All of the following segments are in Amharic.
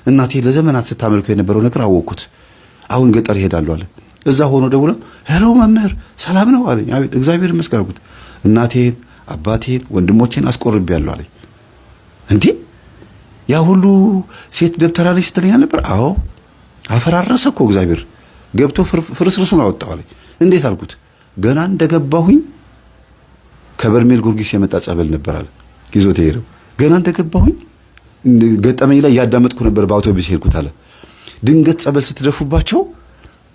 እናቴ ለዘመናት ስታመልከው የነበረው ነገር አወቅኩት። አሁን ገጠር ይሄዳሉ አለ። እዛ ሆኖ ደውሎ ሄሎ መምህር ሰላም ነው አለኝ። አቤት እግዚአብሔር ይመስገን አልኩት። እናቴን አባቴን ወንድሞቼን አስቆርቤያለሁ አለኝ። እንዴ ያ ሁሉ ሴት ደብተራ ላይ ስትለኛ ነበር? አዎ አፈራረሰ እኮ እግዚአብሔር ገብቶ ፍርስርሱን አወጣው አለኝ። እንዴት አልኩት። ገና እንደገባሁኝ ከበርሜል ጊዮርጊስ የመጣ ጸበል ነበር አለ ይዞት ሄደው። ገና እንደገባሁኝ ገጠመኝ ላይ ያዳመጥኩ ነበር በአውቶቡስ ሄድኩት አለ። ድንገት ጸበል ስትደፉባቸው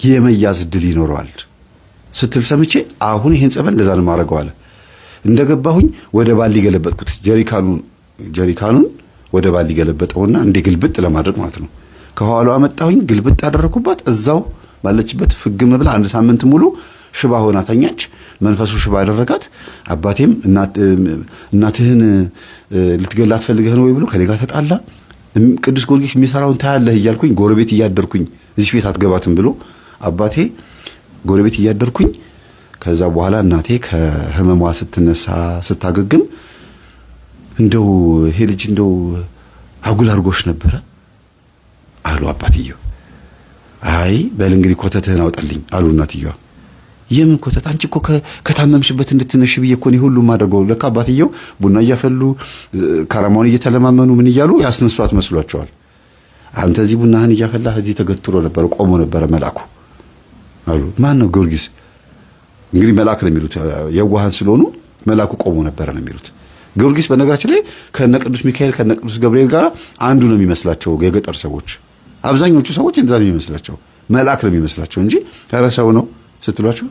የመያዝ ድል ይኖረዋል ስትል ሰምቼ አሁን ይሄን ጸበል እንደዛ ነው ማረገው አለ። እንደገባሁኝ ወደ ባሊ ገለበጥኩት። ጀሪካኑን ወደ ባሊ ገለበጠውና እንደ ግልብጥ ለማድረግ ማለት ነው። ከኋላው አመጣሁኝ ግልብጥ አደረኩባት። እዛው ባለችበት ፍግም ብላ አንድ ሳምንት ሙሉ ሽባ ሆና ተኛች። መንፈሱ ሽባ ያደረጋት። አባቴም እናትህን ልትገላት ፈልገህ ነው ወይ ብሎ ከኔ ጋር ተጣላ። ቅዱስ ጊዮርጊስ የሚሰራውን ታያለህ እያልኩኝ ጎረቤት እያደርኩኝ እዚህ ቤት አትገባትም ብሎ አባቴ ጎረቤት እያደርኩኝ ከዛ በኋላ እናቴ ከህመሟ ስትነሳ ስታገግም እንደው ይሄ ልጅ እንደው አጉል አርጎሽ ነበረ አሉ አባትየው። አይ በል እንግዲህ ኮተትህን አውጣልኝ አሉ እናትየዋ። የምን ኮተት? አንቺ እኮ ከታመምሽበት እንድትነሽ ብዬ እኮ ነው ሁሉም ማድረገው። ለካ አባትየው ቡና እያፈሉ ካራማውን እየተለማመኑ ምን እያሉ ያስነሷት መስሏቸዋል። አንተ እዚህ ቡናህን እያፈላህ እዚህ ተገትሮ ነበር ቆሞ ነበር መልአኩ አሉ። ማን ነው? ጊዮርጊስ። እንግዲህ መልአክ ነው የሚሉት የዋሃን ስለሆኑ መልአኩ ቆሞ ነበር ነው የሚሉት። ጊዮርጊስ በነገራችን ላይ ከነ ቅዱስ ሚካኤል ከነ ቅዱስ ገብርኤል ጋር አንዱ ነው የሚመስላቸው የገጠር ሰዎች። አብዛኞቹ ሰዎች እንደዛ ነው የሚመስላቸው፣ መልአክ ነው የሚመስላቸው እንጂ ኧረ ሰው ነው ስትሏቸው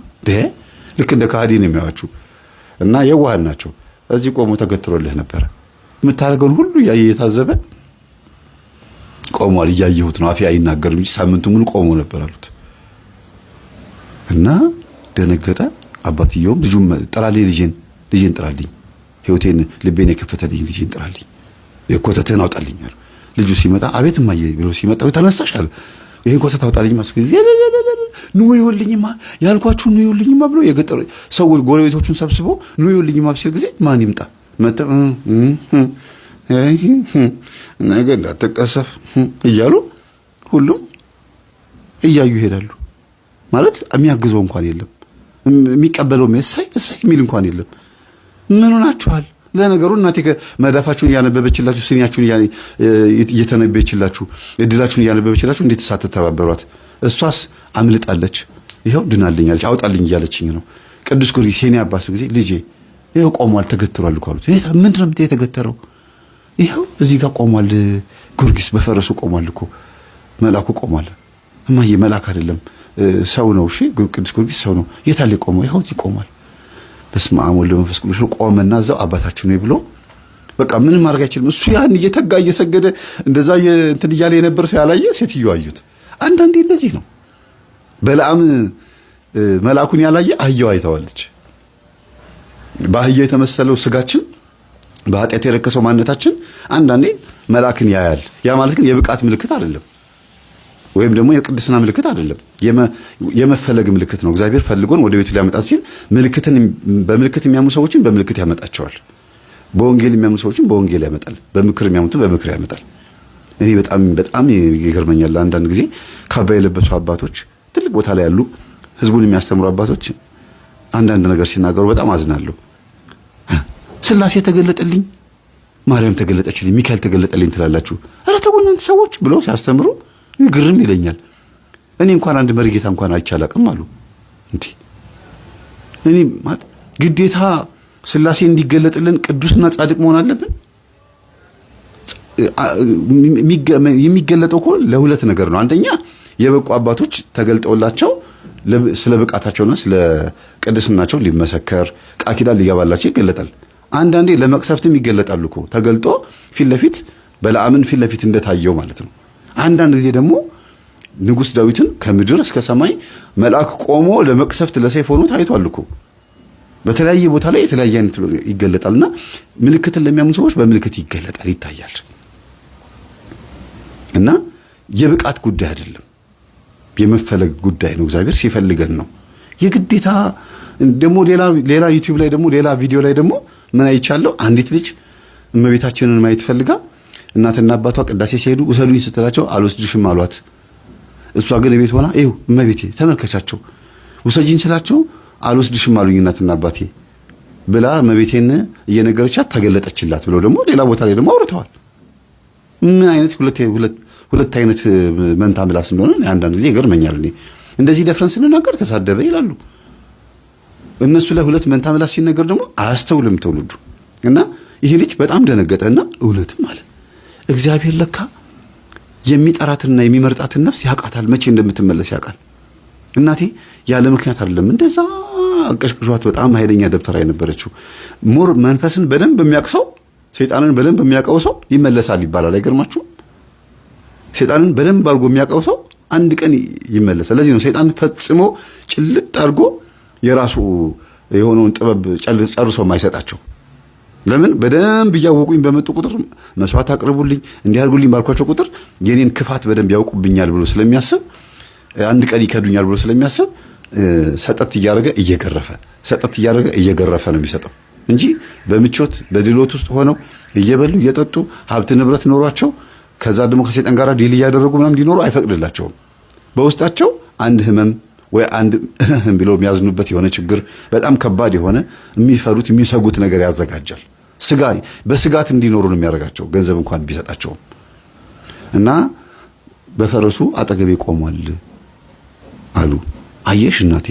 ልክ እንደ ካህዲ ነው የሚያዋችሁ። እና የዋሃን ናቸው። እዚህ ቆሞ ተገትሮልህ ነበር የምታደርገውን ሁሉ እያየ የታዘበ ቆሟል። እያየሁት ነው አፌ አይናገርም እንጂ ሳምንቱ ሙሉ ቆሞ ነበር አሉት። እና ደነገጠ። አባትየውም ልጁም ጥራልኝ ልጄን ጥራልኝ፣ ህይወቴን ልቤን የከፈተልኝ ልጄን ጥራልኝ፣ የኮተትህን አውጣልኝ አለ። ልጁ ሲመጣ አቤት እማዬ ብሎ ሲመጣ ተነሳሽ አለ። ይሄን ኮተት አውጣልኝ ማስከዚ ኑ ይወልኝማ ያልኳችሁ ኑ ይወልኝማ ብሎ የገጠር ሰዎች ጎረቤቶቹን ሰብስቦ ኑ ይወልኝማ ሲል ጊዜ ማን ይምጣ መጣ ነገ እንዳትቀሰፍ እያሉ ሁሉም እያዩ ይሄዳሉ። ማለት የሚያግዘው እንኳን የለም፣ የሚቀበለው እሰይ የሚል እንኳን የለም። ምን ሆናችኋል? ለነገሩ እናቴ መዳፋችሁን እያነበበችላችሁ ስኒያችሁን እየተነበየችላችሁ እድላችሁን እያነበበችላችሁ እንዴት ሳትተባበሯት? እሷስ አምልጣለች፣ ይኸው ድናልኛለች፣ አውጣልኝ እያለችኝ ነው። ቅዱስ ጊዮርጊስ የኔ አባት ጊዜ ልጄ ይኸው ቆሟል ተገትሯል እኮ አሉት። ምንድን ነው የተገተረው? ይኸው እዚህ ጋር ቆሟል ጊዮርጊስ በፈረሱ ቆሟል እኮ መልአኩ ቆሟል። እማዬ መልአክ አይደለም ሰው ነው። እሺ ቅዱስ ጊዮርጊስ ሰው ነው። የት አለ ቆመው? ይኸው እዚህ ቆሟል። በስመ አብ ወወልድ ወመንፈስ ቅዱስ ቆመና እዛው አባታችን ነው ብሎ በቃ ምንም ማድረግ አይችልም። እሱ ያን እየተጋ እየሰገደ እንደዛ እንትን እያለ የነበር ሰው ያላየ ሴትዮ አዩት። አንዳንዴ እንደዚህ ነው። በለዓም መልአኩን ያላየ አህያው አይተዋለች። በአህያ የተመሰለው ስጋችን በኃጢአት የረከሰው ማንነታችን አንዳንዴ መልአክን ያያል። ያ ማለት ግን የብቃት ምልክት አይደለም፣ ወይም ደግሞ የቅድስና ምልክት አይደለም። የመፈለግ ምልክት ነው። እግዚአብሔር ፈልጎን ወደ ቤቱ ሊያመጣት ሲል በምልክት የሚያምኑ ሰዎችን በምልክት ያመጣቸዋል። በወንጌል የሚያምኑ ሰዎችን በወንጌል ያመጣል። በምክር የሚያምኑት በምክር ያመጣል። እኔ በጣም ይገርመኛል። አንዳንድ ጊዜ ካባ የለበሱ አባቶች፣ ትልቅ ቦታ ላይ ያሉ ህዝቡን የሚያስተምሩ አባቶች አንዳንድ ነገር ሲናገሩ በጣም አዝናለሁ። ስላሴ ተገለጠልኝ፣ ማርያም ተገለጠችልኝ፣ ሚካኤል ተገለጠልኝ ትላላችሁ። ኧረ ተው እናንተ ሰዎች ብለው ሲያስተምሩ ግርም ይለኛል። እኔ እንኳን አንድ መሪጌታ እንኳን አይቻላቅም አሉ። እንዴ እኔ ማለት ግዴታ ስላሴ እንዲገለጥልን ቅዱስና ጻድቅ መሆን አለብን? የሚገለጠው እኮ ለሁለት ነገር ነው። አንደኛ የበቁ አባቶች ተገልጠውላቸው ስለ ብቃታቸውና ስለ ቅድስናቸው ሊመሰከር ቃል ኪዳን ሊገባላቸው ይገለጣል። አንዳንዴ ለመቅሰፍትም ይገለጣሉ እኮ ተገልጦ ፊት ለፊት በለዓምን ፊት ለፊት እንደታየው ማለት ነው። አንዳንድ ጊዜ ደግሞ ንጉሥ ዳዊትን ከምድር እስከ ሰማይ መልአክ ቆሞ ለመቅሰፍት ለሰይፍ ሆኖ ታይቷል እኮ። በተለያየ ቦታ ላይ የተለያየ አይነት ይገለጣልና ምልክትን ለሚያምኑ ሰዎች በምልክት ይገለጣል፣ ይታያል። እና የብቃት ጉዳይ አይደለም፣ የመፈለግ ጉዳይ ነው። እግዚአብሔር ሲፈልገን ነው የግዴታ። ደግሞ ሌላ ዩቲዩብ ላይ ደግሞ ሌላ ቪዲዮ ላይ ደግሞ ምን አይቻለሁ፣ አንዲት ልጅ እመቤታችንን ማየት ፈልጋ እናትና አባቷ ቅዳሴ ሲሄዱ ውሰዱኝ ስትላቸው አልወስድሽም አሏት። እሷ ግን ቤት ሆና ይኸው እመቤቴ ተመልከቻቸው ውሰጂኝ ስላቸው አልወስድሽም አሉኝ እናትና አባቴ ብላ እመቤቴን እየነገረቻት ተገለጠችላት ብለው ደግሞ ሌላ ቦታ ላይ ደግሞ አውርተዋል። ምን አይነት ሁለት አይነት መንታ ምላስ እንደሆነ አንዳንድ ጊዜ ይገርመኛል። እኔ እንደዚህ ደፍረን ስንናገር ተሳደበ ይላሉ። እነሱ ላይ ሁለት መንታ ምላስ ሲነገር ደግሞ አያስተውልም ትውልዱ። እና ይሄ ልጅ በጣም ደነገጠና እውነትም አለ እግዚአብሔር ለካ የሚጠራትና የሚመርጣትን ነፍስ ያውቃታል፣ መቼ እንደምትመለስ ያውቃል። እናቴ ያለ ምክንያት አይደለም እንደዛ አቀሽቅሿት በጣም ኃይለኛ ደብተራ የነበረችው። ሞር መንፈስን በደንብ በሚያውቅ ሰው ሰይጣንን በደንብ በሚያውቀው ሰው ይመለሳል ይባላል። አይገርማችሁም? ሰይጣንን በደንብ አድርጎ የሚያውቀው ሰው አንድ ቀን ይመለሳል። ለዚህ ነው ሰይጣን ፈጽሞ ጭልጥ አድርጎ የራሱ የሆነውን ጥበብ ጨርሶ የማይሰጣቸው። ለምን? በደንብ እያወቁኝ በመጡ ቁጥር መስዋዕት አቅርቡልኝ እንዲያርጉልኝ ባልኳቸው ቁጥር የኔን ክፋት በደንብ ያውቁብኛል ብሎ ስለሚያስብ አንድ ቀን ይከዱኛል ብሎ ስለሚያስብ ሰጠት እያደረገ እየገረፈ ነው የሚሰጠው እንጂ በምቾት በድሎት ውስጥ ሆነው እየበሉ እየጠጡ ሀብት ንብረት ኖሯቸው ከዛ ደግሞ ከሰይጣን ጋር ዲል እያደረጉ ምናምን እንዲኖሩ አይፈቅድላቸውም። በውስጣቸው አንድ ህመም ወይ አንድ ብለው የሚያዝኑበት የሆነ ችግር በጣም ከባድ የሆነ የሚፈሩት የሚሰጉት ነገር ያዘጋጃል። በስጋት እንዲኖሩ ነው የሚያደርጋቸው ገንዘብ እንኳን ቢሰጣቸውም። እና በፈረሱ አጠገቤ ቆሟል አሉ። አየሽ እናቴ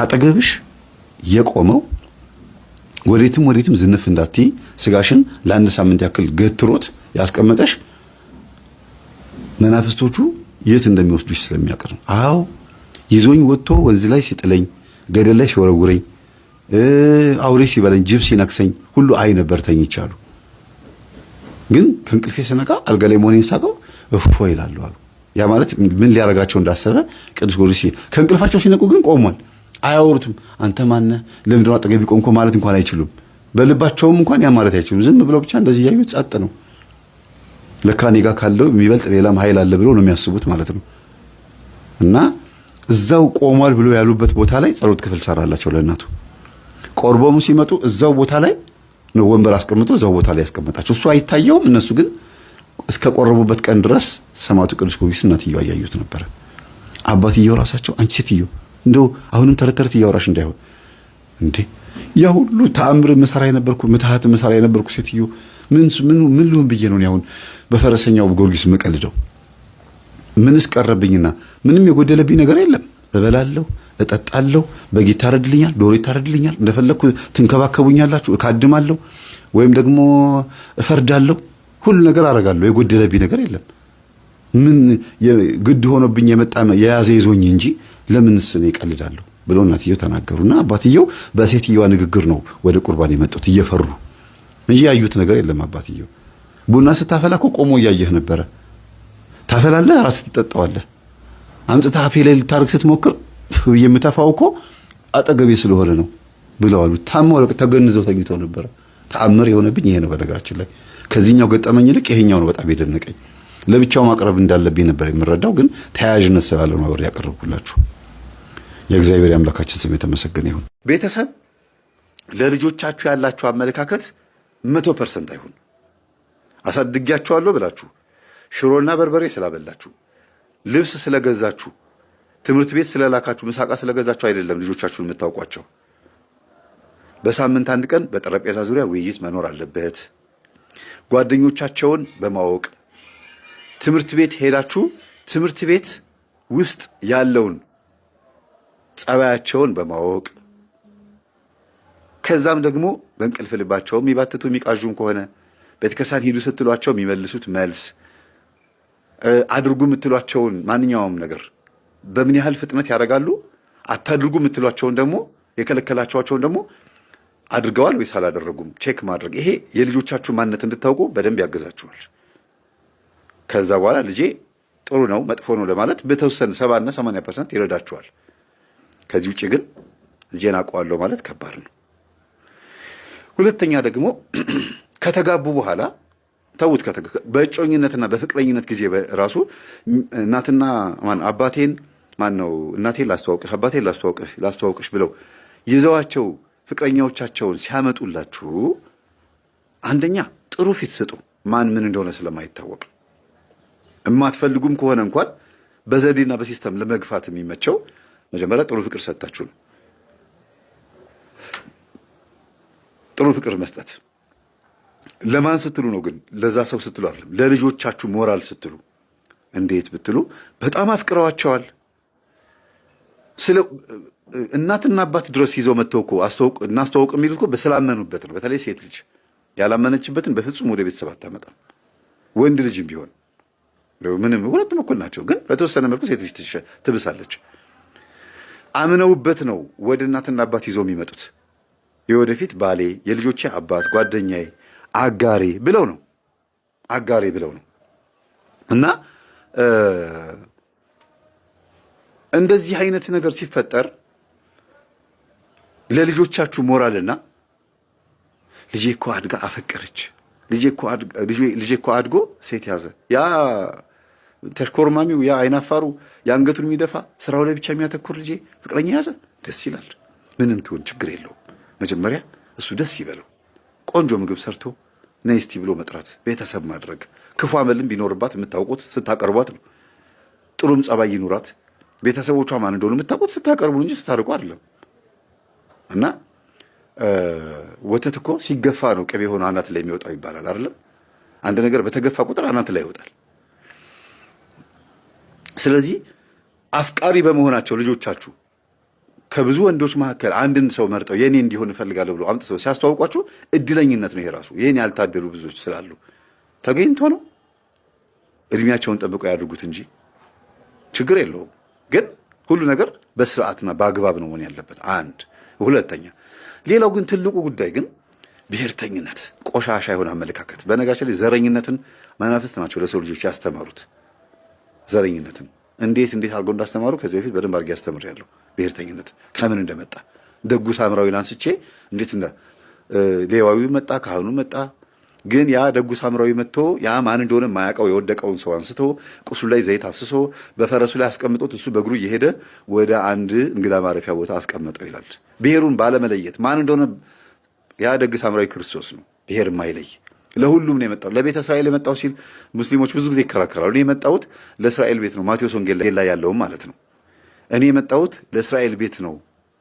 አጠገብሽ የቆመው ወዴትም ዝንፍ እንዳትይ ስጋሽን ለአንድ ሳምንት ያክል ገትሮት ያስቀመጠሽ መናፍስቶቹ የት እንደሚወስዱሽ ስለሚያውቅ ነው። አዎ ይዞኝ ወጥቶ ወንዝ ላይ ሲጥለኝ፣ ገደል ላይ ሲወረውረኝ፣ አውሬ ሲበለኝ፣ ጅብ ሲነክሰኝ ሁሉ አይ ነበር ተኝቻሉ። ግን ከእንቅልፌ ስነቃ አልጋ ላይ መሆኔን ሳቀው እፎ ይላሉ አሉ። ያ ማለት ምን ሊያረጋቸው እንዳሰበ ቅዱስ ጊዮርጊስ ከእንቅልፋቸው ሲነቁ ግን ቆሟል። አያወሩትም። አንተ ማነህ ለምንድን ነው አጠገቢ ቆምኮ ማለት እንኳን አይችሉም። በልባቸውም እንኳን ያ ማለት አይችሉም። ዝም ብለው ብቻ እንደዚህ ያዩት ጸጥ ነው። ለካ እኔ ጋር ካለው የሚበልጥ ሌላም ኃይል አለ ብለው ነው የሚያስቡት ማለት ነው። እና እዛው ቆሟል ብሎ ያሉበት ቦታ ላይ ጸሎት ክፍል ሰራላቸው ለእናቱ። ቆርቦሙ ሲመጡ እዛው ቦታ ላይ ነው ወንበር አስቀምጦ እዛው ቦታ ላይ ያስቀመጣቸው። እሱ አይታየውም። እነሱ ግን እስከ ቆረቡበት ቀን ድረስ ሰማዕቱ ቅዱስ ጊዮርጊስ እናትየው ያያዩት ነበር። አባትየው ራሳቸው አንቺ ሴትዮ እንደው አሁንም ተረት እያወራሽ እንዳይሆን እንዴ ያ ሁሉ ተአምር መሰራ የነበርኩ ምትሃት መሰራ የነበርኩ ሴትዮ ምን ልሁን ብዬ ነው አሁን በፈረሰኛው ጊዮርጊስ መቀልደው? ምንስ ቀረብኝና? ምንም የጎደለብኝ ነገር የለም። እበላለሁ፣ እጠጣለሁ፣ በግ ይታረድልኛል፣ ዶሮ ይታረድልኛል፣ እንደፈለኩ ትንከባከቡኛላችሁ፣ እካድማለሁ ወይም ደግሞ እፈርዳለሁ፣ ሁሉ ነገር አደርጋለሁ። የጎደለብኝ ነገር የለም። ምን ግድ ሆኖብኝ የመጣ የያዘ ይዞኝ እንጂ ለምንስ እኔ እቀልዳለሁ ብሎ እናትየው ተናገሩና አባትየው በሴትየዋ ንግግር ነው ወደ ቁርባን የመጡት እየፈሩ እንጂ ያዩት ነገር የለም። አባትየው ቡና ስታፈላ እኮ ቆሞ እያየህ ነበረ። ታፈላለህ፣ ራስህ ትጠጣዋለህ። አምጥተህ አፌ ላይ ልታርግ ስትሞክር የምተፋው እኮ አጠገቤ ስለሆነ ነው ብለዋል። ታመው ተገንዘው ተኝተው ነበረ። ተአምር የሆነብኝ ይሄ ነው። በነገራችን ላይ ከዚህኛው ገጠመኝ ይልቅ ይሄኛው ነው በጣም የደነቀኝ። ለብቻው ማቅረብ እንዳለብኝ ነበር የምረዳው፣ ግን ተያያዥነት ስላለው ነው አብሬ ያቀረብኩላችሁ። የእግዚአብሔር አምላካችን ስም የተመሰገነ ይሁን። ቤተሰብ ለልጆቻችሁ ያላችሁ አመለካከት 100% አይሁን። አሳድጊያችኋለሁ ብላችሁ ሽሮና በርበሬ ስላበላችሁ፣ ልብስ ስለገዛችሁ፣ ትምህርት ቤት ስለላካችሁ፣ ምሳቃ ስለገዛችሁ አይደለም ልጆቻችሁን የምታውቋቸው። በሳምንት አንድ ቀን በጠረጴዛ ዙሪያ ውይይት መኖር አለበት። ጓደኞቻቸውን በማወቅ ትምህርት ቤት ሄዳችሁ ትምህርት ቤት ውስጥ ያለውን ጸባያቸውን በማወቅ ከዛም ደግሞ በእንቅልፍ ልባቸው የሚባትቱ የሚቃዡም ከሆነ ቤተክርስቲያን ሂዱ ስትሏቸው የሚመልሱት መልስ፣ አድርጉ የምትሏቸውን ማንኛውም ነገር በምን ያህል ፍጥነት ያደርጋሉ፣ አታድርጉ የምትሏቸውን ደግሞ የከለከላቸዋቸውን ደግሞ አድርገዋል ወይስ አላደረጉም ቼክ ማድረግ። ይሄ የልጆቻችሁ ማንነት እንድታውቁ በደንብ ያግዛችኋል። ከዛ በኋላ ልጄ ጥሩ ነው መጥፎ ነው ለማለት በተወሰነ 70 እና 80% ይረዳችኋል። ከዚህ ውጪ ግን ልጄን አውቀዋለሁ ማለት ከባድ ነው። ሁለተኛ ደግሞ ከተጋቡ በኋላ ተውት። በእጮኝነትና በፍቅረኝነት ጊዜ ራሱ እናትና አባቴን እናቴን ላስተዋውቅሽ አባቴን ላስተዋውቅሽ ብለው ይዘዋቸው ፍቅረኛዎቻቸውን ሲያመጡላችሁ አንደኛ ጥሩ ፊት ስጡ፣ ማን ምን እንደሆነ ስለማይታወቅ። የማትፈልጉም ከሆነ እንኳን በዘዴና በሲስተም ለመግፋት የሚመቸው መጀመሪያ ጥሩ ፍቅር ሰጣችሁ ነው። ጥሩ ፍቅር መስጠት ለማን ስትሉ ነው ግን? ለዛ ሰው ስትሉ አይደለም፣ ለልጆቻችሁ ሞራል ስትሉ። እንዴት ብትሉ በጣም አፍቅረዋቸዋል። ስለ እናትና አባት ድረስ ይዘው መጥተው እኮ እናስተዋውቅ የሚሉት እኮ በስላመኑበት ነው። በተለይ ሴት ልጅ ያላመነችበትን በፍጹም ወደ ቤተሰብ አታመጣም። ወንድ ልጅም ቢሆን ምንም ሁለቱም እኩል ናቸው፣ ግን በተወሰነ መልኩ ሴት ልጅ ትብሳለች። አምነውበት ነው ወደ እናትና አባት ይዘው የሚመጡት። የወደፊት ባሌ፣ የልጆቼ አባት፣ ጓደኛዬ፣ አጋሬ ብለው ነው እና እንደዚህ አይነት ነገር ሲፈጠር ለልጆቻችሁ ሞራልና ልጄ እኮ አድጋ አፈቀረች፣ ልጄ እኮ አድጎ ሴት ያዘ፣ ያ ተሽኮርማሚው፣ ያ አይናፋሩ፣ የአንገቱን የሚደፋ ስራው ላይ ብቻ የሚያተኩር ልጄ ፍቅረኛ ያዘ፣ ደስ ይላል። ምንም ትሆን ችግር የለውም። መጀመሪያ እሱ ደስ ይበለው። ቆንጆ ምግብ ሰርቶ ነይ እስቲ ብሎ መጥራት፣ ቤተሰብ ማድረግ። ክፉ አመልም ቢኖርባት የምታውቁት ስታቀርቧት ነው። ጥሩም ጸባይ ይኑራት፣ ቤተሰቦቿ ማን እንደሆኑ የምታውቁት ስታቀርቡ እንጂ ስታርቁ አይደለም። እና ወተት እኮ ሲገፋ ነው ቅቤ ሆኖ አናት ላይ የሚወጣው ይባላል አይደለም? አንድ ነገር በተገፋ ቁጥር አናት ላይ ይወጣል። ስለዚህ አፍቃሪ በመሆናቸው ልጆቻችሁ ከብዙ ወንዶች መካከል አንድን ሰው መርጠው የኔ እንዲሆን እፈልጋለሁ ብሎ አምጥተው ሲያስተዋውቋችሁ እድለኝነት ነው ይሄ ራሱ። ይሄን ያልታደሉ ብዙዎች ስላሉ ተገኝቶ ነው። እድሜያቸውን ጠብቀው ያድርጉት እንጂ ችግር የለውም። ግን ሁሉ ነገር በስርዓትና በአግባብ ነው መሆን ያለበት። አንድ ሁለተኛ፣ ሌላው ግን ትልቁ ጉዳይ ግን ብሔርተኝነት፣ ቆሻሻ የሆነ አመለካከት። በነገራችን ላይ ዘረኝነትን መናፍስት ናቸው ለሰው ልጆች ያስተማሩት። ዘረኝነትን እንዴት አድርገው እንዳስተማሩ ከዚህ በፊት በደንብ አድርጌ ያስተምሬያለሁ። ብሔርተኝነት ከምን እንደመጣ ደጉ ሳምራዊን አንስቼ እንዴት ሌዋዊው መጣ፣ ካህኑ መጣ። ግን ያ ደጉ ሳምራዊ መጥቶ ያ ማን እንደሆነ የማያውቀው የወደቀውን ሰው አንስቶ ቁስሉ ላይ ዘይት አፍስሶ በፈረሱ ላይ አስቀምጦት እሱ በእግሩ እየሄደ ወደ አንድ እንግዳ ማረፊያ ቦታ አስቀመጠው ይላል። ብሔሩን ባለመለየት ማን እንደሆነ ያ ደግ ሳምራዊ ክርስቶስ ነው። ብሔር የማይለይ ለሁሉም ነው የመጣው። ለቤተ እስራኤል የመጣው ሲል ሙስሊሞች ብዙ ጊዜ ይከራከራሉ። እኔ የመጣሁት ለእስራኤል ቤት ነው፣ ማቴዎስ ወንጌል ላይ ያለውም ማለት ነው። እኔ የመጣሁት ለእስራኤል ቤት ነው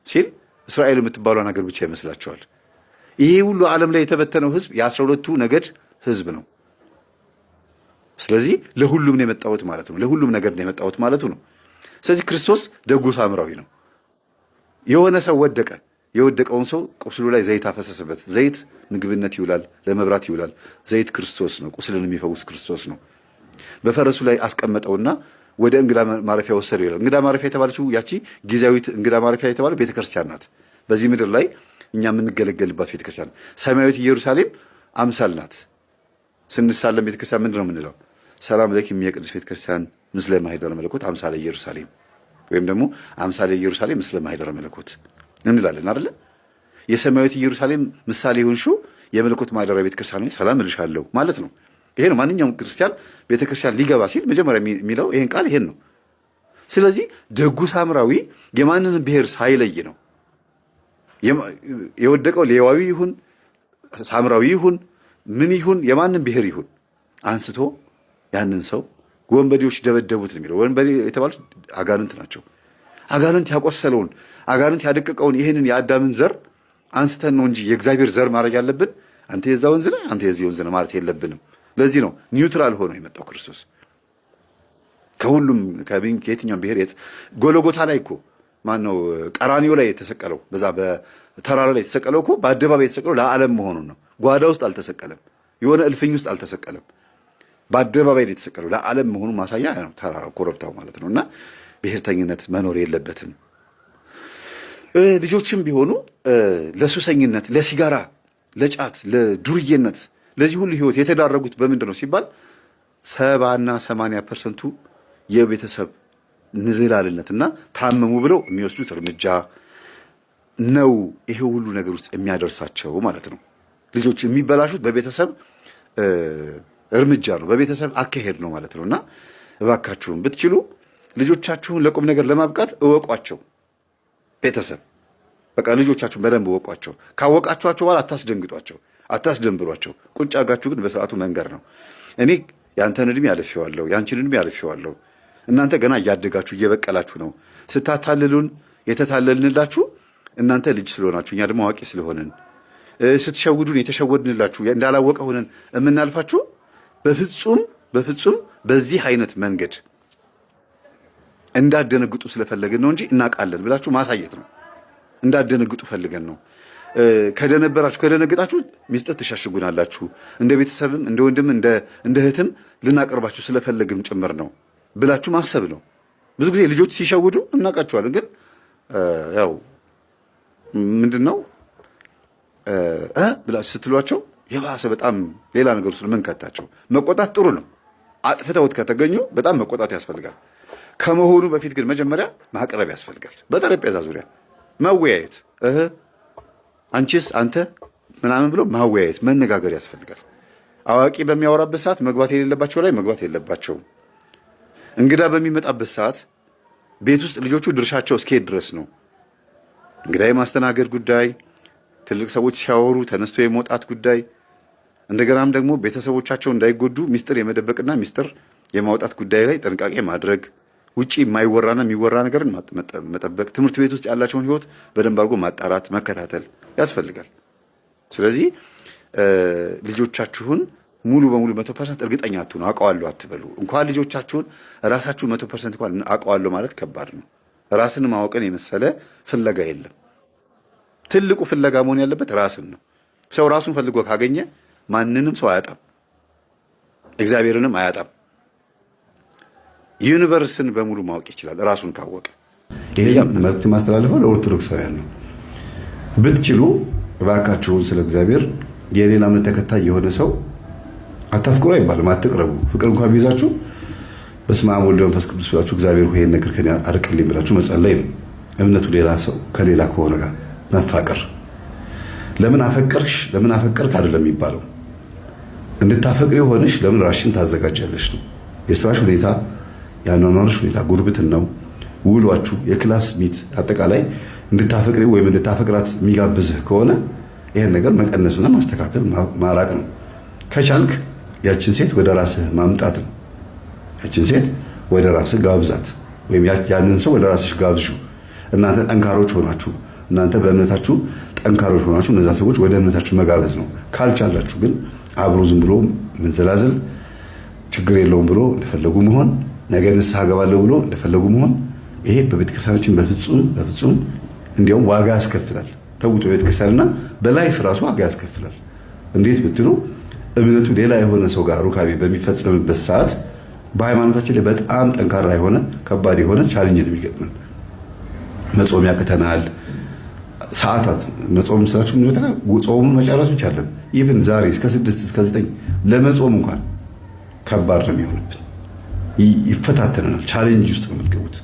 ሲል እስራኤል የምትባሏን ሀገር ብቻ ይመስላቸዋል። ይሄ ሁሉ ዓለም ላይ የተበተነው ህዝብ የ12ቱ ነገድ ህዝብ ነው። ስለዚህ ለሁሉም ነው የመጣሁት ማለት ነው። ለሁሉም ነገድ ነው የመጣሁት ማለቱ ነው። ስለዚህ ክርስቶስ ደጉ ሳምራዊ ነው። የሆነ ሰው ወደቀ። የወደቀውን ሰው ቁስሉ ላይ ዘይት አፈሰሰበት። ዘይት ምግብነት ይውላል፣ ለመብራት ይውላል። ዘይት ክርስቶስ ነው፣ ቁስልን የሚፈውስ ክርስቶስ ነው። በፈረሱ ላይ አስቀመጠውና ወደ እንግዳ ማረፊያ ወሰደው ይላል። እንግዳ ማረፊያ የተባለችው ያቺ ጊዜያዊት እንግዳ ማረፊያ የተባለ ቤተክርስቲያን ናት። በዚህ ምድር ላይ እኛ የምንገለገልባት ቤተክርስቲያን። ሰማያዊት ኢየሩሳሌም አምሳል ናት። ስንሳለም ቤተክርስቲያን ምንድን ነው የምንለው? ሰላም ለኪም የቅዱስ ቤተክርስቲያን ምስለ ማኅደረ መለኮት አምሳለ ኢየሩሳሌም፣ ወይም ደግሞ አምሳለ ኢየሩሳሌም ምስለ ማኅደረ መለኮት እንላለን አይደለ? የሰማያዊት ኢየሩሳሌም ምሳሌ የሆንሽው የመለኮት ማኅደረ ቤተክርስቲያን ሰላም እልሻለሁ ማለት ነው። ይሄ ነው ማንኛውም ክርስቲያን ቤተክርስቲያን ሊገባ ሲል መጀመሪያ የሚለው ይሄን ቃል ይሄን ነው። ስለዚህ ደጉ ሳምራዊ የማንንም ብሔር ሳይለይ ነው የወደቀው። ሌዋዊ ይሁን ሳምራዊ ይሁን ምን ይሁን የማንም ብሔር ይሁን አንስቶ ያንን ሰው ወንበዴዎች ደበደቡት ነው የሚለው። ወንበዴ የተባሉት አጋንንት ናቸው። አጋንንት ያቆሰለውን አጋንንት ያደቀቀውን ይህንን የአዳምን ዘር አንስተን ነው እንጂ የእግዚአብሔር ዘር ማድረግ ያለብን አንተ የዛ ወንዝ ነህ አንተ የዚህ ወንዝ ነህ ማለት የለብንም። ለዚህ ነው ኒውትራል ሆኖ የመጣው ክርስቶስ ከሁሉም ከየትኛውም ብሔር። ጎልጎታ ላይ እኮ ማነው ቀራኒዮ ላይ የተሰቀለው? በዛ በተራራ ላይ የተሰቀለው እኮ በአደባባይ የተሰቀለው ለዓለም መሆኑን ነው። ጓዳ ውስጥ አልተሰቀለም፣ የሆነ እልፍኝ ውስጥ አልተሰቀለም። በአደባባይ ላይ የተሰቀለው ለዓለም መሆኑን ማሳያ ነው ተራራው፣ ኮረብታው ማለት ነው። እና ብሔርተኝነት መኖር የለበትም። ልጆችም ቢሆኑ ለሱሰኝነት፣ ለሲጋራ፣ ለጫት፣ ለዱርዬነት ለዚህ ሁሉ ህይወት የተዳረጉት በምንድን ነው ሲባል 70-80% የቤተሰብ ንዝህላልነትና ታመሙ ብለው የሚወስዱት እርምጃ ነው። ይሄ ሁሉ ነገር ውስጥ የሚያደርሳቸው ማለት ነው። ልጆች የሚበላሹት በቤተሰብ እርምጃ ነው፣ በቤተሰብ አካሄድ ነው ማለት ነው። እና እባካችሁን ብትችሉ ልጆቻችሁን ለቁም ነገር ለማብቃት እወቋቸው። ቤተሰብ በቃ ልጆቻችሁን በደንብ እወቋቸው። ካወቃችኋቸው በኋላ አታስደንግጧቸው። አታስደንብሯቸው። ቁጭ አጋችሁ ግን በስርዓቱ መንገር ነው። እኔ ያንተን እድሜ አልፌዋለሁ፣ ያንቺን እድሜ አልፌዋለሁ። እናንተ ገና እያደጋችሁ እየበቀላችሁ ነው። ስታታልሉን የተታለልንላችሁ እናንተ ልጅ ስለሆናችሁ፣ እኛ ደግሞ አዋቂ ስለሆንን፣ ስትሸውዱን የተሸወድንላችሁ እንዳላወቀ ሆነን የምናልፋችሁ በፍጹም በዚህ አይነት መንገድ እንዳደነግጡ ስለፈለግን ነው እንጂ እናውቃለን ብላችሁ ማሳየት ነው። እንዳደነግጡ ፈልገን ነው። ከደነገጣችሁ ሚስጥር ትሻሽጉናላችሁ። እንደ ቤተሰብም እንደ ወንድም እንደ እህትም ልናቀርባችሁ ስለፈለግን ጭምር ነው ብላችሁ ማሰብ ነው። ብዙ ጊዜ ልጆች ሲሸውዱ እናውቃቸዋለን፣ ግን ያው ምንድነው ብላችሁ ስትሏቸው የባሰ በጣም ሌላ ነገር ውስጥ መንከታቸው። መቆጣት ጥሩ ነው። አጥፍተውት ከተገኙ በጣም መቆጣት ያስፈልጋል። ከመሆኑ በፊት ግን መጀመሪያ ማቅረብ ያስፈልጋል። በጠረጴዛ ዙሪያ መወያየት፣ አንቺስ አንተ ምናምን ብሎ ማወያየት፣ መነጋገር ያስፈልጋል። አዋቂ በሚያወራበት ሰዓት መግባት የሌለባቸው ላይ መግባት የለባቸውም። እንግዳ በሚመጣበት ሰዓት ቤት ውስጥ ልጆቹ ድርሻቸው እስከሄድ ድረስ ነው። እንግዳ የማስተናገድ ጉዳይ፣ ትልቅ ሰዎች ሲያወሩ ተነስቶ የመውጣት ጉዳይ፣ እንደገናም ደግሞ ቤተሰቦቻቸው እንዳይጎዱ ሚስጥር የመደበቅና ሚስጥር የማውጣት ጉዳይ ላይ ጥንቃቄ ማድረግ፣ ውጪ የማይወራና የሚወራ ነገርን መጠበቅ፣ ትምህርት ቤት ውስጥ ያላቸውን ሕይወት በደንብ አድርጎ ማጣራት መከታተል ያስፈልጋል። ስለዚህ ልጆቻችሁን ሙሉ በሙሉ 100% እርግጠኛ አትሁኑ። አውቀዋለሁ አትበሉ። እንኳን ልጆቻችሁን ራሳችሁ 100% እንኳን አውቀዋለሁ ማለት ከባድ ነው። ራስን ማወቅን የመሰለ ፍለጋ የለም። ትልቁ ፍለጋ መሆን ያለበት ራስን ነው። ሰው ራሱን ፈልጎ ካገኘ ማንንም ሰው አያጣም፣ እግዚአብሔርንም አያጣም። ዩኒቨርስን በሙሉ ማወቅ ይችላል ራሱን ካወቀ። ይሄ መልእክት ማስተላለፈው ለኦርቶዶክሳውያን ነው። ብትችሉ እባካችሁን ስለ እግዚአብሔር የሌላ እምነት ተከታይ የሆነ ሰው አታፍቅሩ አይባልም፣ አትቅረቡ። ፍቅር እንኳን ቢይዛችሁ በስመ አብ ወወልድ ወመንፈስ ቅዱስ ብላችሁ እግዚአብሔር ሆይ ነገር ከኔ አርቅልኝ ብላችሁ መጸለይ ነው። እምነቱ ሌላ ሰው ከሌላ ከሆነ ጋር መፋቀር። ለምን አፈቀርሽ ለምን አፈቀርክ አይደለም የሚባለው። እንድታፈቅሪ ሆነሽ ለምን ራስሽን ታዘጋጃለሽ ነው። የስራሽ ሁኔታ፣ የአኗኗርሽ ሁኔታ፣ ጉርብትናው፣ ውሏችሁ፣ የክላስ ሚት አጠቃላይ እንድታፈቅሪ ወይም እንድታፈቅራት የሚጋብዝህ ከሆነ ይሄን ነገር መቀነስና ማስተካከል ማራቅ ነው። ከቻልክ ያችን ሴት ወደ ራስህ ማምጣት ነው። ያችን ሴት ወደ ራስህ ጋብዛት፣ ወይም ያንን ሰው ወደ ራስሽ ጋብዙ። እናንተ ጠንካሮች ሆናችሁ እናንተ በእምነታችሁ ጠንካሮች ሆናችሁ እነዛ ሰዎች ወደ እምነታችሁ መጋበዝ ነው። ካልቻላችሁ ግን አብሮ ዝም ብሎ መንዘላዘል፣ ችግር የለውም ብሎ እንደፈለጉ መሆን፣ ነገ ንስሐ ገባለሁ ብሎ እንደፈለጉ መሆን፣ ይሄ በቤተክርስቲያናችን በፍጹም እንዲያውም ዋጋ ያስከፍላል። ተውቶ ቤተክርስቲያንና በላይፍ ራሱ ዋጋ ያስከፍላል። እንዴት ብትሉ እምነቱ ሌላ የሆነ ሰው ጋር ሩካቤ በሚፈጸምበት ሰዓት በሃይማኖታችን ላይ በጣም ጠንካራ የሆነ ከባድ የሆነ ቻሌንጅ ነው የሚገጥመን። መጾም ያቅተናል። ሰዓታት መጾም ስላችሁ ጾሙን መጨረስ ብቻ አይደለም፣ ኢቭን ዛሬ እስከ 6 እስከ 9 ለመጾም እንኳን ከባድ ነው የሚሆንብን። ይፈታተናል። ቻሌንጅ ውስጥ ነው የምትገቡት።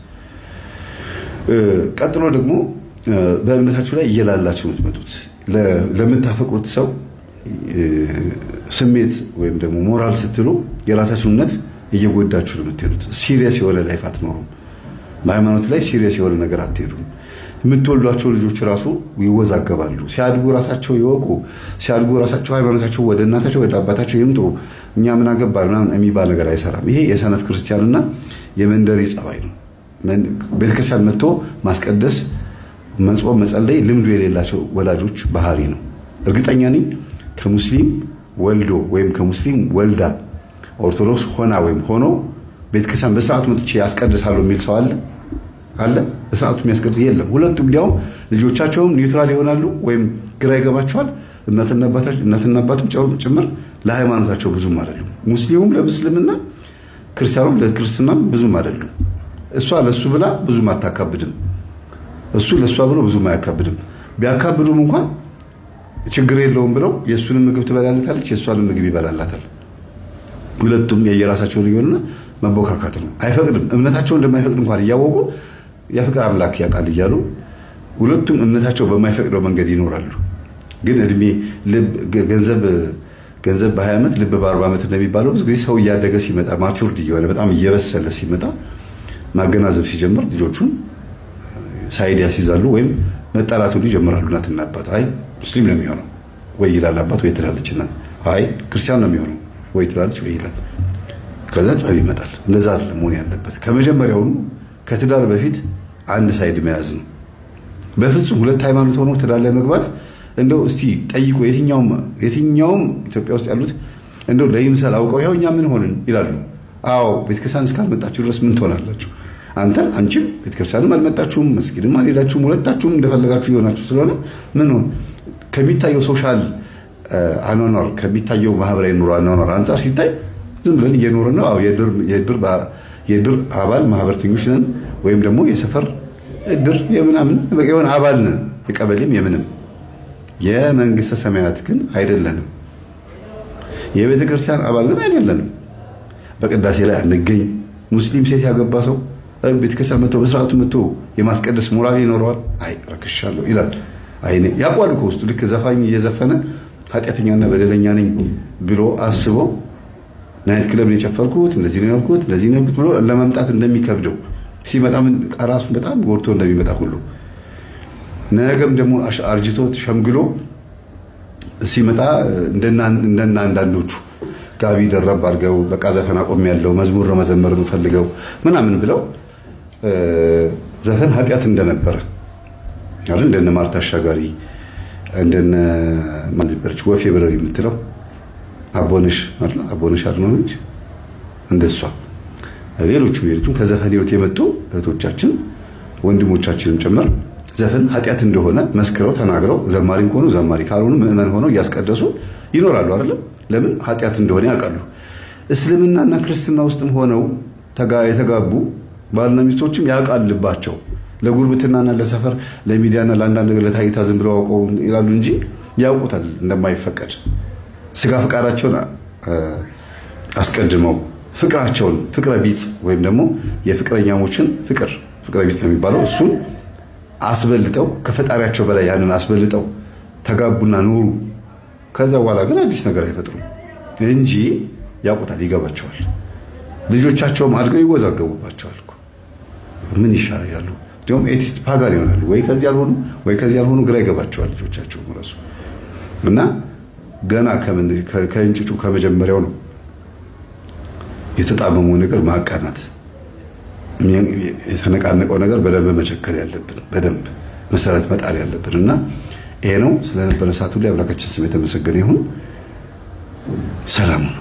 ቀጥሎ ደግሞ በእምነታችሁ ላይ እየላላችሁ የምትመጡት ለምታፈቅሩት ሰው ስሜት ወይም ደግሞ ሞራል ስትሉ የራሳችሁን እምነት እየጎዳችሁ ነው የምትሄዱት። ሲሪየስ የሆነ ላይፍ አትኖሩም። በሃይማኖት ላይ ሲሪየስ የሆነ ነገር አትሄዱም። የምትወልዷቸው ልጆች ራሱ ይወዛገባሉ። ሲያድጉ ራሳቸው ይወቁ፣ ሲያድጉ ራሳቸው ሃይማኖታቸው ወደ እናታቸው ወደ አባታቸው ይምጡ። እኛ ምን አገባን ምናምን የሚባል ነገር አይሰራም። ይሄ የሰነፍ ክርስቲያንና የመንደሬ ጸባይ ነው። ቤተክርስቲያን መጥቶ ማስቀደስ፣ መጾም፣ መጸለይ ልምዱ የሌላቸው ወላጆች ባህሪ ነው። እርግጠኛ ነኝ ከሙስሊም ወልዶ ወይም ከሙስሊም ወልዳ ኦርቶዶክስ ሆና ወይም ሆኖ ቤተክርስቲያን በስርዓቱ መጥቼ ያስቀድሳለሁ የሚል ሰው አለ? በስርዓቱ የሚያስቀድስ የለም። ሁለቱም እንዲያውም ልጆቻቸውም ኒውትራል ይሆናሉ ወይም ግራ ይገባቸዋል። እናትና አባትም ጭምር ለሃይማኖታቸው ብዙም አይደሉም። ሙስሊሙም ለምስልምና፣ ክርስቲያኑም ለክርስትናም ብዙም አይደሉም። እሷ ለሱ ብላ ብዙም አታካብድም፣ እሱ ለሷ ብሎ ብዙም አያካብድም። ቢያካብዱም እንኳን ችግር የለውም ብለው የእሱንም ምግብ ትበላለታለች፣ የእሷንም ምግብ ይበላላታል። ሁለቱም የየራሳቸውን ይሆንና መቦካካት ነው። አይፈቅድም። እምነታቸው እንደማይፈቅድ እንኳን እያወቁ የፍቅር አምላክ ያውቃል እያሉ ሁለቱም እምነታቸው በማይፈቅደው መንገድ ይኖራሉ። ግን እድሜ ገንዘብ በ20 ዓመት ልብ በ40 ዓመት እንደሚባለው ብዙ ጊዜ ሰው እያደገ ሲመጣ ማቹርድ እየሆነ በጣም እየበሰለ ሲመጣ ማገናዘብ ሲጀምር ልጆቹን ሳይድ ያስይዛሉ ወይም መጣላቱን ይጀምራሉ። እናትና አባት አይ ሙስሊም ነው የሚሆነው ወይ ይላል አባት ወይ ትላለች እናት። አይ ክርስቲያን ነው የሚሆነው ወይ ትላለች ወይ ይላል። ከዛ ጸብ ይመጣል። እንደዛ አይደለም መሆን ያለበት። ከመጀመሪያውኑ ከትዳር በፊት አንድ ሳይድ መያዝ ነው። በፍጹም ሁለት ሃይማኖት ሆኖ ትዳር ላይ መግባት እንደው እስቲ ጠይቁ። የትኛውም ኢትዮጵያ ውስጥ ያሉት እንደው ለይምሰል አውቀው ያው እኛ ምን ሆንን ይላሉ። አዎ ቤተክርስቲያን እስካልመጣችሁ ድረስ ምን ትሆናላችሁ? አንቺም ቤተክርስቲያንም አልመጣችሁም፣ መስጊድም አልሄዳችሁም፣ ሁለታችሁም እንደፈለጋችሁ ይሆናችሁ ስለሆነ ምን ሆነ? ከሚታየው ሶሻል አኗኗር ከሚታየው ማህበራዊ ኑሮ አኗኗር አንጻር ሲታይ ዝም ብለን እየኖርን ነው። አዎ የድር አባል ማህበርተኞች ነን፣ ወይም ደግሞ የሰፈር እድር የምናምን የሆነ አባል ነን፣ የቀበሌም የምንም። የመንግስተ ሰማያት ግን አይደለንም። የቤተ ክርስቲያን አባል ግን አይደለንም። በቅዳሴ ላይ አንገኝ። ሙስሊም ሴት ያገባ ሰው ቤተክርስቲያን መጥቶ በስርዓቱ መጥቶ የማስቀደስ ሞራል ይኖረዋል? አይ ረክሻለሁ ይላል። አይኔ ያቋል እኮ ውስጡ ልክ ዘፋኝ እየዘፈነ ኃጢአተኛና በደለኛ ነኝ ብሎ አስቦ ናይት ክለብ የጨፈርኩት እንደዚህ ነው ያልኩት እንደዚህ ነው ያልኩት ብሎ ለመምጣት እንደሚከብደው ሲመጣ ምን ራሱን በጣም ጎርቶ እንደሚመጣ ሁሉ ነገም ደግሞ አርጅቶ ሸምግሎ ሲመጣ እንደና አንዳንዶቹ ጋቢ ደረብ አድርገው በቃ ዘፈን አቆሚያለሁ መዝሙር መዘመር የምፈልገው ምናምን ብለው ዘፈን ኃጢአት እንደነበረ አይደል? እንደነ ማርታ አሻጋሪ እንደነ ማን ነበረች ወፌ ብለው የምትለው አቦነሽ አይደል? አቦነሽ አድኖች እንደሷ ሌሎቹም ከዘፈን ህይወት የመጡ እህቶቻችን ወንድሞቻችንም ጭምር ዘፈን ኃጢአት እንደሆነ መስክረው ተናግረው ዘማሪም ከሆኑ ዘማሪ ካልሆኑ ምዕመን ሆነው እያስቀደሱ ይኖራሉ አይደለም? ለምን ኃጢአት እንደሆነ ያውቃሉ። እስልምናና ክርስትና ውስጥም ሆነው የተጋቡ ባልና ሚስቶችም ያውቃል ልባቸው። ለጉርብትናና ለሰፈር ለሚዲያና ለአንዳንድ ነገር ለታይታ ዝም ብለው አውቀው ይላሉ እንጂ ያውቁታል እንደማይፈቀድ። ስጋ ፍቃዳቸውን አስቀድመው ፍቅራቸውን ፍቅረ ቢጽ ወይም ደግሞ የፍቅረኛሞችን ፍቅረ ቢጽ ነው የሚባለው እሱን አስበልጠው ከፈጣሪያቸው በላይ ያንን አስበልጠው ተጋቡና ኖሩ። ከዛ በኋላ ግን አዲስ ነገር አይፈጥሩም እንጂ ያውቁታል፣ ይገባቸዋል። ልጆቻቸውም አድገው ይወዛገቡባቸዋል እኮ ምን ይሻላሉ? ደግሞ ኤቲስት ፓጋን ይሆናሉ። ወይ ከዚህ ያልሆኑ ግራ ይገባቸዋል ልጆቻቸው ራሱ እና ገና ከእንጭጩ ከመጀመሪያው ነው የተጣመመው ነገር ማቃናት፣ የተነቃነቀው ነገር በደንብ መቸከል ያለብን፣ በደንብ መሰረት መጣል ያለብን እና ይሄ ነው። ስለነበረ ሰዓት ሁሉ አምላካችን ስም የተመሰገነ ይሁን። ሰላም ነው።